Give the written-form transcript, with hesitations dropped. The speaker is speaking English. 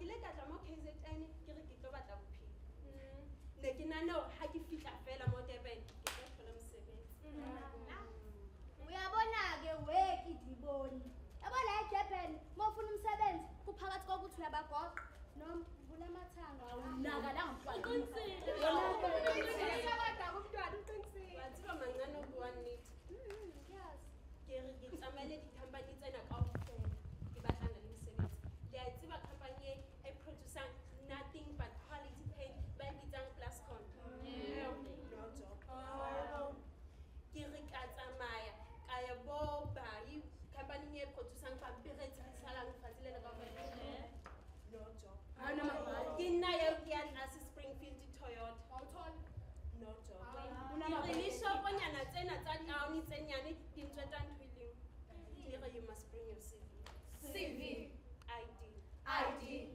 ke le ka tla mo KZN ke re ke tlo batla bophelo ne ke nana hore ha ke fihla fela mo Durban ke tlo thola mosebetsi uyabona-ke weki diboni yabona eJapan mawufuna umsebenzi kuphakathi kokuthi uyabagoqa noma uvula amathanga awunaka watsiba mancane okuwannithi ke re ke tsamaile di-company tsena kaofela ke batlana le mosebetsi ke a tseba company e producing nothing but quality paint ba e bitsang Plascon no job ke re ka tsamaya ka ya bo bai company e producing pampiri tse di salang fatshe le kaofela no job ke nna eo ke ya tlase Springfield Toyota no job ke le shoponyana tsena tsa town tse nyane di ntshweta ntho e leng ke re you must bring your CV CV ID